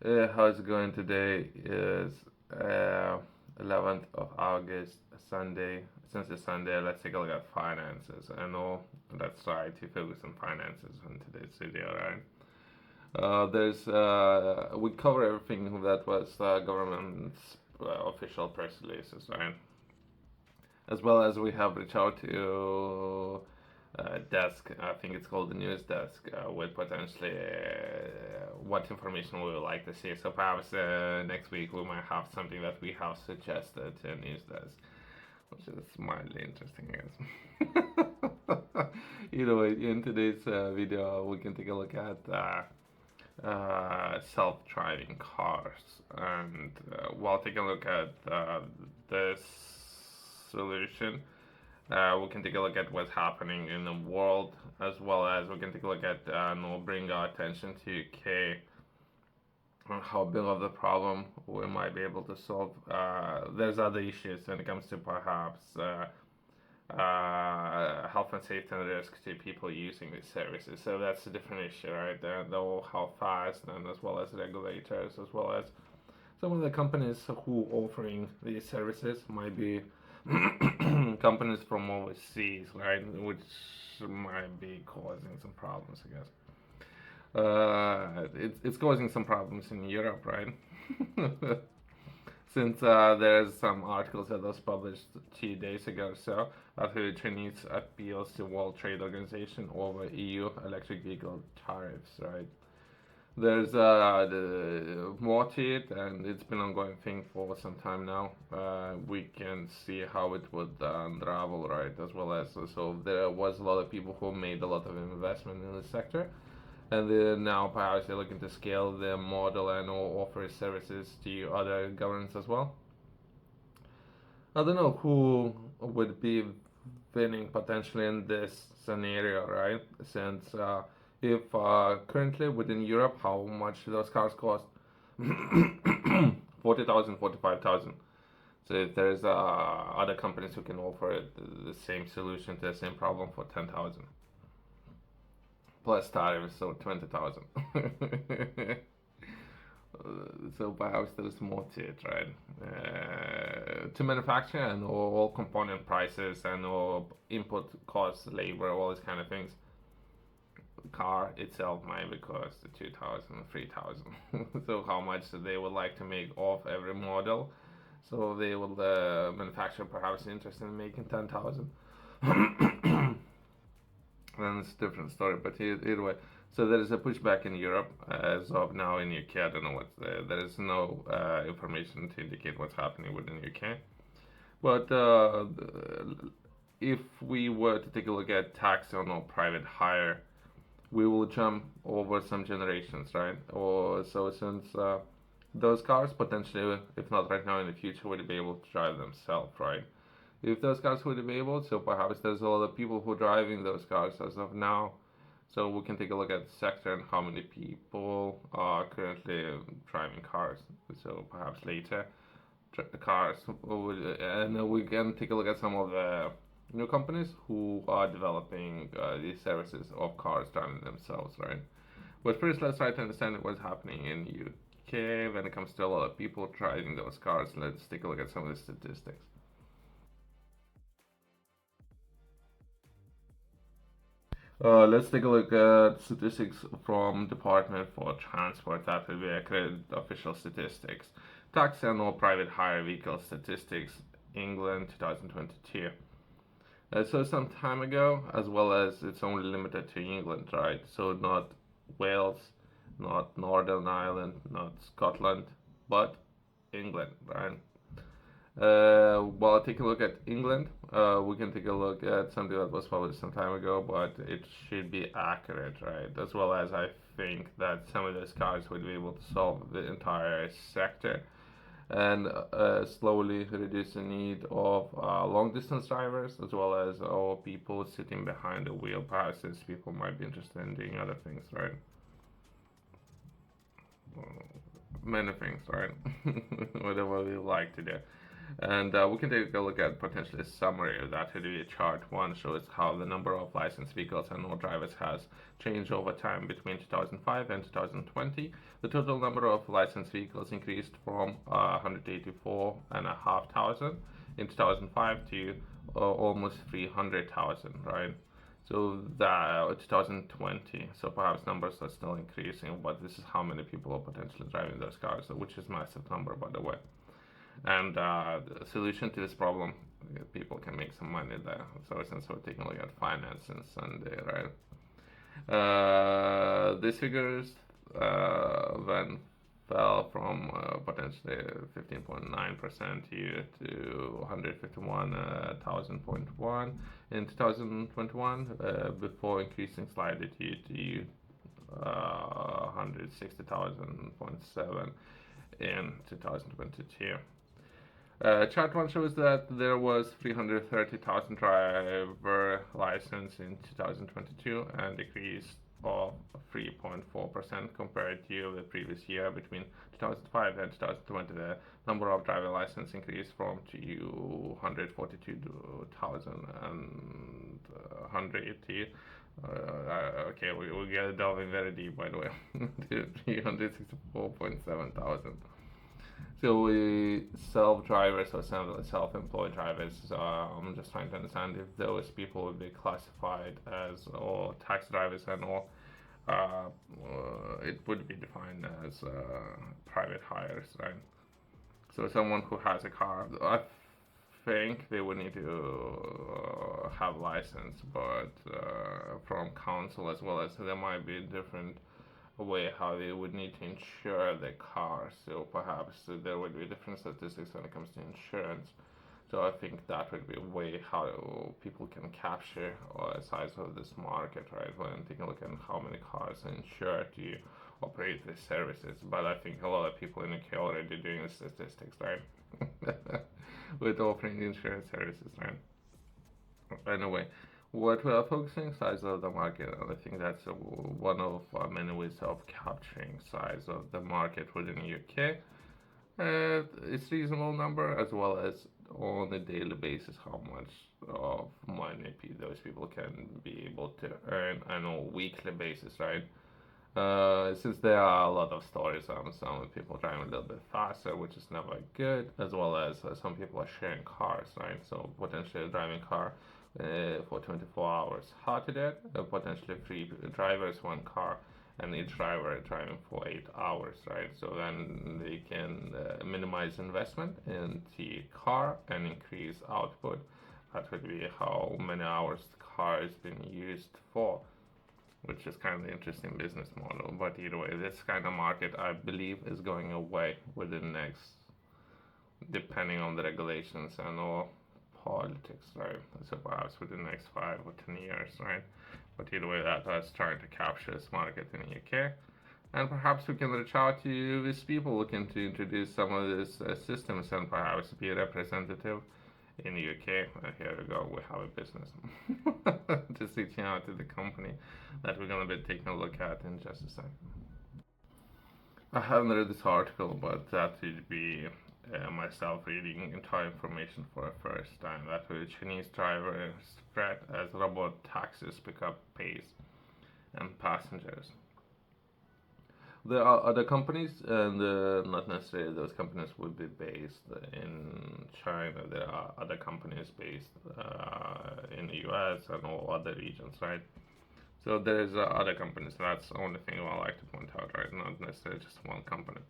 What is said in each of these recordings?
How's it going today? Is 11th of August, Sunday. Since it's Sunday, let's take a look at finances. I know that's right, to focus on finances in today's video, right? We cover everything that was government's official press releases, right? As well as we have reached out to desk, I think it's called the news desk, with potentially what information we would like to see. So perhaps next week we might have something that we have suggested to a news desk, which is mildly interesting, I guess. Either way, in today's video, we can take a look at self-driving cars, and while taking a look at this solution, we can take a look at what's happening in the world, as well as we can take a look at and we'll bring our attention to UK on how big of the problem we might be able to solve. There's other issues when it comes to perhaps health and safety and risk to people using these services. So that's a different issue, right? Though how fast, and as well as regulators, as well as some of the companies who offering these services might be companies from overseas, right? Which might be causing some problems, I guess. It's causing some problems in Europe, right? Since there's some articles that was published 2 days ago or so after the Chinese appeals to World Trade Organization over EU electric vehicle tariffs, right? There's more to it, and it's been an ongoing thing for some time now. We can see how it would unravel, right? As well as so there was a lot of people who made a lot of investment in the sector, and now perhaps they're looking to scale their model and offer services to other governments as well. I don't know who would be winning potentially in this scenario, right? Since if currently within Europe, how much those cars cost? 40,000, 45,000. So if there's other companies who can offer the same solution to the same problem for 10,000 plus tariffs, so 20,000. So perhaps there's more to it, right? To manufacture and all component prices and all input costs, labor, all these kind of things. Car itself might be cost 2,000, 3,000. So how much they would like to make off every model? So they will manufacturer perhaps interested in making 10,000. Then it's a different story. But either way, so there is a pushback in Europe as of now. In UK, I don't know what's there. There is no information to indicate what's happening within UK. But if we were to take a look at taxi or private hire, we will jump over some generations, right? Or so since those cars potentially, if not right now in the future, would be able to drive themselves, right? If those cars would be able, so perhaps there's a lot of people who are driving those cars as of now. So we can take a look at the sector and how many people are currently driving cars. So perhaps later, the cars, and we can take a look at some of the new companies who are developing these services of cars driving themselves, right? But first, let's try to understand what's happening in UK when it comes to a lot of people driving those cars. Let's take a look at some of the statistics. Let's take a look at statistics from Department for Transport. That will be accredited official statistics. Taxi and all private hire vehicle statistics, England 2022. So some time ago, as well as it's only limited to England, right? So not Wales, not Northern Ireland, not Scotland, but England, right? While taking a look at England, we can take a look at something that was published some time ago, but it should be accurate, right? As well as I think that some of those cars would be able to solve the entire sector and slowly reduce the need of long distance drivers as well as all people sitting behind the wheel. Perhaps people might be interested in doing other things, right? Many things, right? Whatever we like to do. And we can take a look at potentially a summary of that. Would be chart one shows how the number of licensed vehicles and all drivers has changed over time between 2005 and 2020. The total number of licensed vehicles increased from 184,500 in 2005 to almost 300,000, right? So that 2020, so perhaps numbers are still increasing, but this is how many people are potentially driving those cars, which is massive number, by the way. And the solution to this problem, people can make some money there. So since we're taking a look at finance and Sunday, right? These figures then fell from potentially 15.9% year to 151,000.1 in 2021 before increasing slightly to 160,000.7 in 2022. Chart 1 shows that there was 330,000 driver license in 2022 and decreased of 3.4% compared to the previous year. Between 2005 and 2020, the number of driver license increased from 242,180. Okay, we get delving very deep, by the way, to 364.7 thousand. So we self-drivers or self-employed drivers, I'm just trying to understand if those people would be classified as or tax drivers and or it would be defined as private hires, right? So someone who has a car, I think they would need to have license, but from council as well as there might be different way how they would need to insure the car. So perhaps there would be different statistics when it comes to insurance. So I think that would be a way how people can capture a size of this market, right? When taking a look at how many cars are insured to operate these services. But I think a lot of people in UK already doing the statistics, right? With offering insurance services, right? Anyway, what we are focusing size of the market, and I think that's one of many ways of capturing size of the market within the UK. It's reasonable number as well as on a daily basis how much of money those people can be able to earn on a weekly basis, right? Since there are a lot of stories on some people driving a little bit faster, which is never good, as well as some people are sharing cars, right? So potentially driving car for 24 hours. How to do it? Potentially 3 drivers, 1 car, and each driver driving for 8 hours, right? So then they can minimize investment in the car and increase output. That would be how many hours the car is being used for, which is kind of an interesting business model. But either way, this kind of market, I believe, is going away within next, depending on the regulations and all politics, right? So perhaps within the next 5 or 10 years, right? But either way, that's trying to capture this market in the UK. And perhaps we can reach out to these people looking to introduce some of these systems and perhaps be a representative in the UK. Here we go, we have a business. Just reaching out to the company that we're going to be taking a look at in just a second. I haven't read this article, but that would be myself reading entire information for the first time. That way, Chinese drivers spread as Robotaxis pick up pace and passengers. There are other companies, and not necessarily those companies would be based in China. There are other companies based in the US and all other regions, right? So there's other companies. That's the only thing I like to point out, right? Not necessarily just one company.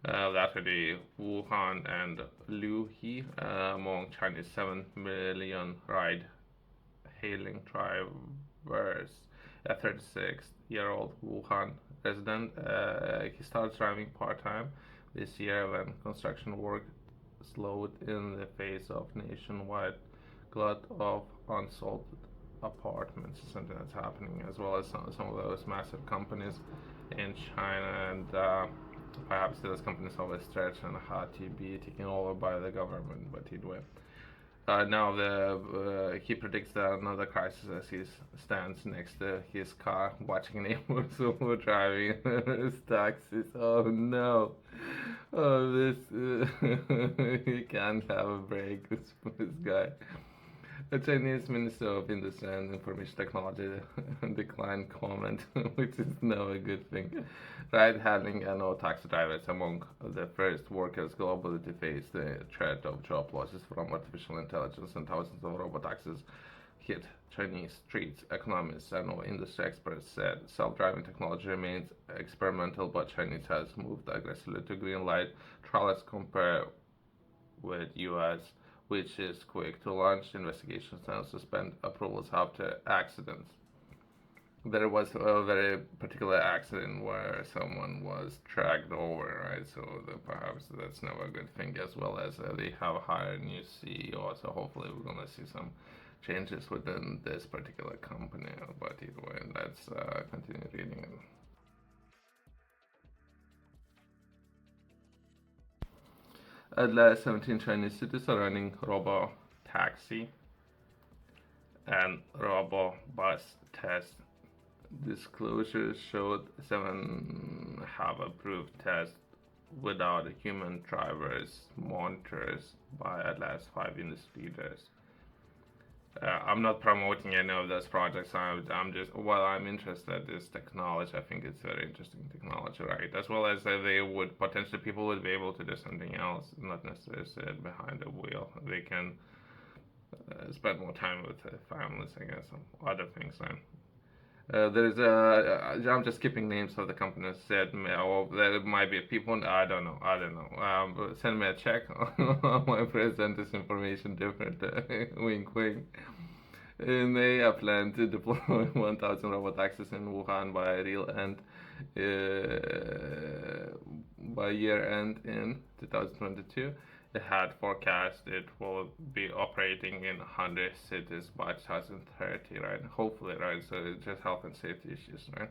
That would be Wuhan and Luhe among China's 7 million ride-hailing drivers. A 36-year-old Wuhan resident, he starts driving part-time this year when construction work slowed in the face of nationwide glut of unsold apartments. Something that's happening, as well as some of those massive companies in China, and perhaps those companies overstretched and hard to be taken over by the government. But either way, Now he predicts that another crisis as he stands next to his car, watching neighbors who are driving his taxis. Oh no! Oh, this he can't have a break. This guy. The Chinese Minister of Industry and Information Technology declined comment, which is never a good thing. Ride-hailing and all taxi drivers among the first workers globally to face the threat of job losses from artificial intelligence, and thousands of robotaxis hit Chinese streets. Economists and all industry experts said self-driving technology remains experimental, but Chinese has moved aggressively to green light trials compared with US, which is quick to launch investigations and suspend approvals after accidents. There was a very particular accident where someone was dragged over, right? So perhaps that's never a good thing, as well as they have hired a new CEO. So hopefully we're gonna see some changes within this particular company. But either way, let's continue reading it. At last, 17 Chinese cities are running Robotaxi and Robobus tests. Disclosures showed 7 have approved tests without human drivers monitors by at least 5 industry leaders. I'm not promoting any of those projects. I'm just, well, I'm interested in this technology. I think it's very interesting technology, right? As well as they would potentially, people would be able to do something else, not necessarily sit behind the wheel. They can spend more time with their families, I guess, and other things. Right? I'm just skipping names of the companies. Said, oh, there might be people. I don't know. Send me a check on my present this information different. Wink, wink. In May, I plan to deploy 1,000 robotaxis in Wuhan by year end in 2022. It had forecast it will be operating in 100 cities by 2030, right? Hopefully, right? So it's just health and safety issues, right?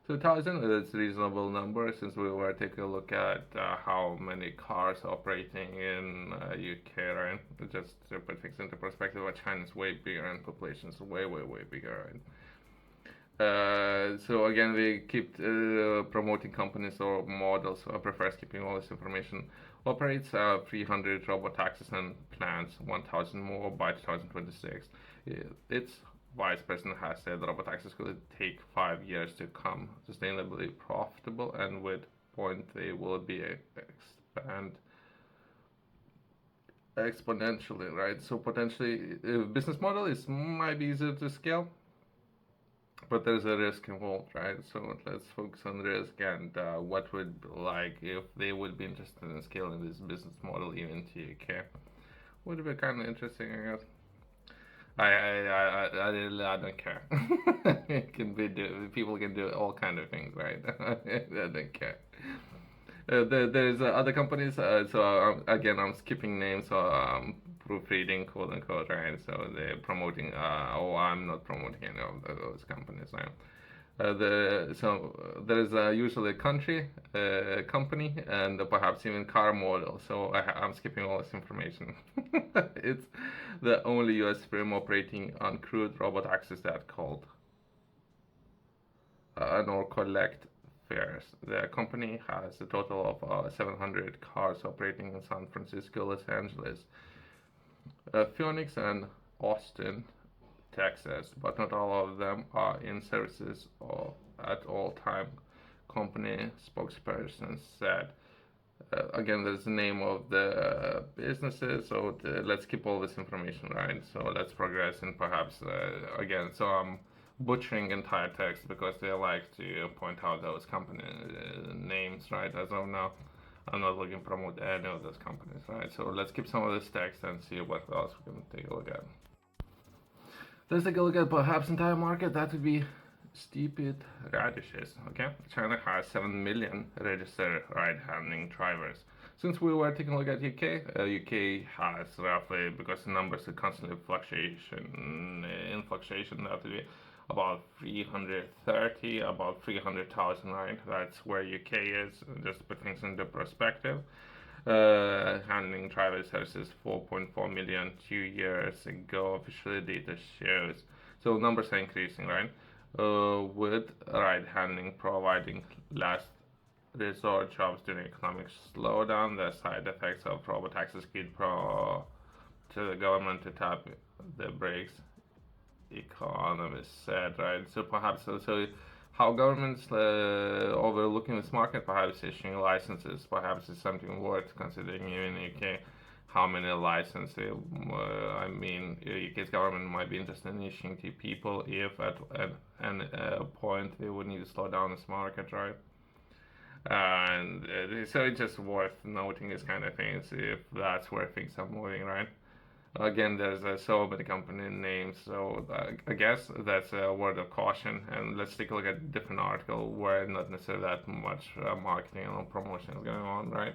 2,000 is a reasonable number since we were taking a look at how many cars operating in UK, right? Just to put things into perspective, China is way bigger and population is way, way, way bigger, right? So again, we keep promoting companies or models. So I prefer skipping all this information. Operates 300 robotaxis and plans 1,000 more by 2026. Its vice president has said robotaxis could take 5 years to become sustainably profitable, and with point they will be expand exponentially, right? So potentially, business model might be easier to scale, but there's a risk involved, right? So let's focus on risk and what would like if they would be interested in scaling this business model even to UK. Would be kind of interesting, I guess. I don't care. It can be people can do all kind of things, right? I don't care. There's other companies. So again, I'm skipping names. So proofreading, quote unquote, right? So they're promoting. I'm not promoting any of those companies, right? So there is usually a country, company, and perhaps even car model. So I'm skipping all this information. It's the only U.S. firm operating on crewed robotaxis that called nor collect fares. The company has a total of 700 cars operating in San Francisco, Los Angeles, Phoenix, and Austin, Texas, but not all of them are in services or at all time, company spokesperson said. Again, there's the name of the businesses, so let's keep all this information, right? So let's progress and perhaps, again, so I'm butchering entire text because they like to point out those company names, right? As of now, I'm not looking to promote any of those companies, right? So let's keep some of this text and see what else we can take a look at. Let's take a look at perhaps entire market. That would be stupid radishes. Okay, China has 7 million registered ride-hailing drivers. Since we were taking a look at UK, UK has roughly, because the numbers are constantly fluctuation, that would be about 330, about 300,000, right? That's where UK is, just to put things into perspective. handling driver services 4.4 million 2 years ago, officially data shows. So numbers are increasing, right? With ride handling providing last resort jobs during economic slowdown, the side effects of Robotaxi could pro to the government to tap the brakes, economists said, right? So perhaps so how governments overlooking this market, perhaps issuing licenses, perhaps is something worth considering even in UK. How many licenses? I mean, UK's government might be interested in issuing to people if at a point they would need to slow down this market, right? And so it's just worth noting this kind of things if that's where things are moving, right? Again, there's so many company names, so I guess that's a word of caution. And let's take a look at a different article where not necessarily that much marketing and promotion is going on, right?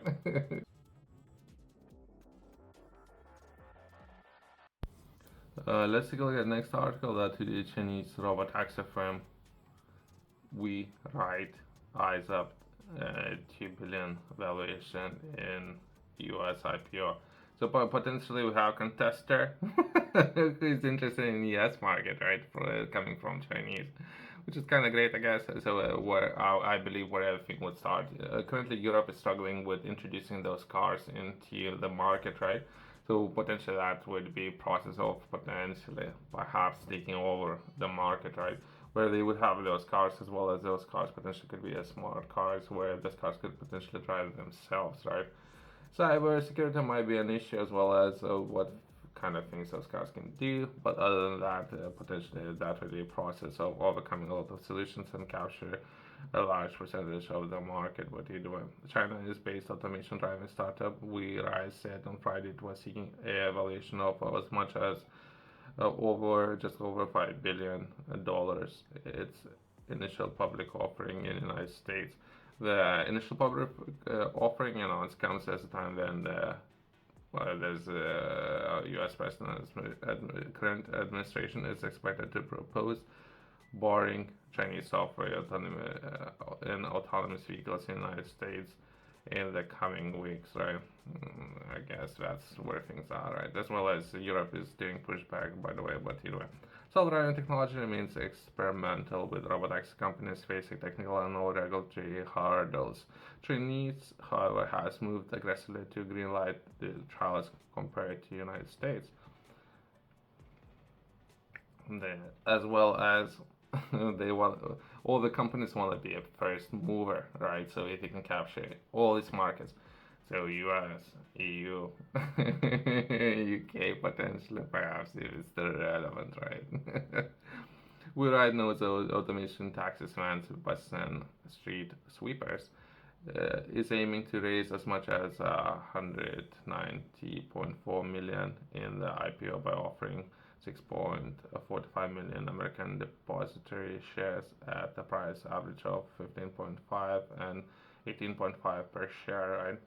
Let's take a look at the next article that the Chinese robotaxi firm WeRide eyes up 2 billion valuation in US IPO. So potentially we have a contester who is interested in the US market, right? Coming from Chinese, which is kind of great, I guess. So where I believe where everything would start. Currently, Europe is struggling with introducing those cars into the market, right? So potentially that would be process of potentially perhaps taking over the market, right? Where they would have those cars as well as those cars potentially could be a smart cars where those cars could potentially drive themselves, right? Cyber security might be an issue as well as what kind of things those cars can do. But other than that, potentially that would be a process of overcoming a lot of solutions and capture a large percentage of the market. What you do? China is based automation driving startup. WeRide said on Friday it was seeking a valuation of as much as over $5 billion. Its initial public offering in the United States. The initial public offering announced comes at a time when there's U.S. President's current administration is expected to propose barring Chinese software in autonomous vehicles in the United States in the coming weeks, right? I guess that's where things are, right? As well as Europe is doing pushback, by the way, but anyway. Self-driving technology remains experimental, with robotaxi companies facing technical and regulatory hurdles. Chinese, however, has moved aggressively to greenlight the trials compared to the United States. As well as they want all the companies want to be a first mover, right? So if you can capture all these markets, so US, EU, UK potentially, perhaps if it's still relevant, right? WeRide knows automation, taxis, vans, buses, and street sweepers. Is aiming to raise as much as 190.4 million in the IPO by offering 6.45 million American depository shares at the price average of 15.5 and 18.5 per share, right?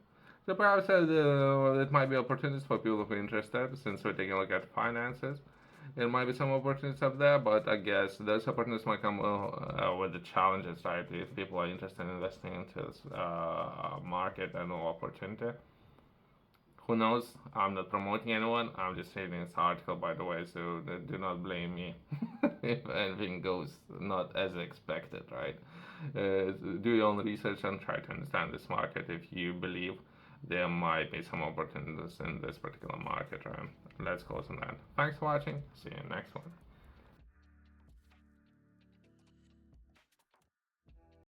So perhaps it might be opportunities for people who are interested, since we're taking a look at finances. There might be some opportunities up there, but I guess those opportunities might come with the challenges, right? If people are interested in investing into this market and opportunity. Who knows? I'm not promoting anyone. I'm just reading this article, by the way, so do not blame me if anything goes not as expected, right? Do your own research and try to understand this market if you believe there might be some opportunities in this particular market, right? Let's close on that. Thanks for watching. See you next one.